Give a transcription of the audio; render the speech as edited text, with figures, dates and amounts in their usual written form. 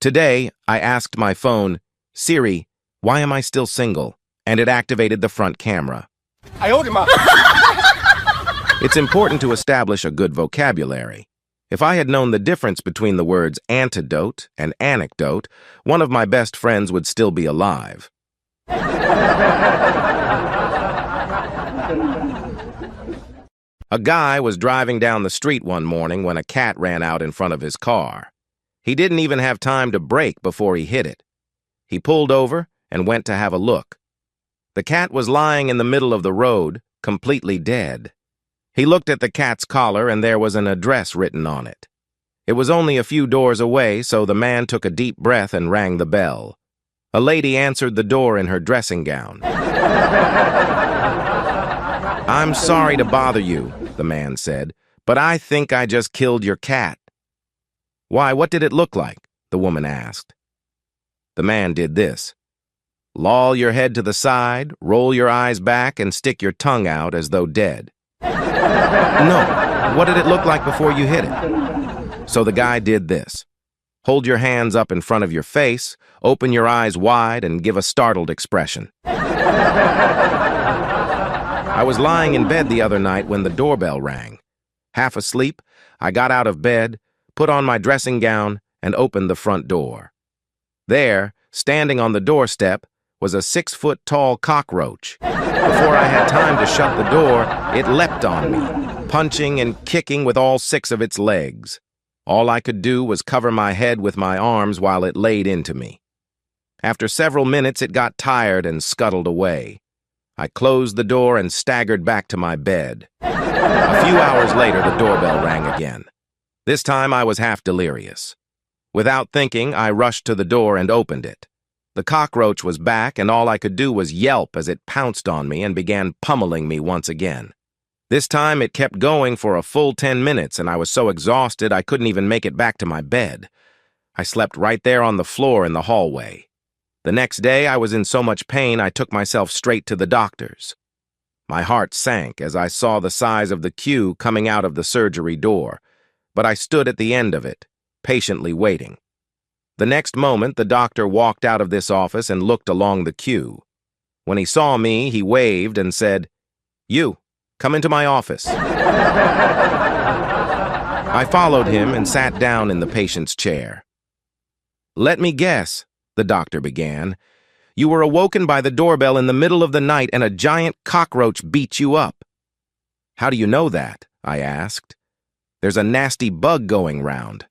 Today, I asked my phone, "Siri, why am I still single?" and it activated the front camera. It's important to establish a good vocabulary. If I had known the difference between the words antidote and anecdote, one of my best friends would still be alive. A guy was driving down the street one morning when a cat ran out in front of his car. He didn't even have time to brake before he hit it. He pulled over and went to have a look. The cat was lying in the middle of the road, completely dead. He looked at the cat's collar and there was an address written on it. It was only a few doors away, so the man took a deep breath and rang the bell. A lady answered the door in her dressing gown. "I'm sorry to bother you," the man said, "but I think I just killed your cat." "Why, what did it look like?" the woman asked. The man did this. Loll your head to the side, roll your eyes back, and stick your tongue out as though dead. "No, what did it look like before you hit it?" So the guy did this. Hold your hands up in front of your face, open your eyes wide, and give a startled expression. I was lying in bed the other night when the doorbell rang. Half asleep, I got out of bed, put on my dressing gown, and opened the front door. There, standing on the doorstep, was a 6-foot-tall cockroach. Before I had time to shut the door, it leapt on me, punching and kicking with all 6 of its legs. All I could do was cover my head with my arms while it laid into me. After several minutes, it got tired and scuttled away. I closed the door and staggered back to my bed. A few hours later, the doorbell rang again. This time, I was half delirious. Without thinking, I rushed to the door and opened it. The cockroach was back, and all I could do was yelp as it pounced on me and began pummeling me once again. This time, it kept going for a full 10 minutes, and I was so exhausted I couldn't even make it back to my bed. I slept right there on the floor in the hallway. The next day, I was in so much pain I took myself straight to the doctor's. My heart sank as I saw the size of the queue coming out of the surgery door, but I stood at the end of it, patiently waiting. The next moment, the doctor walked out of this office and looked along the queue. When he saw me, he waved and said, "You, come into my office." I followed him and sat down in the patient's chair. "Let me guess," the doctor began. "You were awoken by the doorbell in the middle of the night and a giant cockroach beat you up." "How do you know that?" I asked. "There's a nasty bug going round."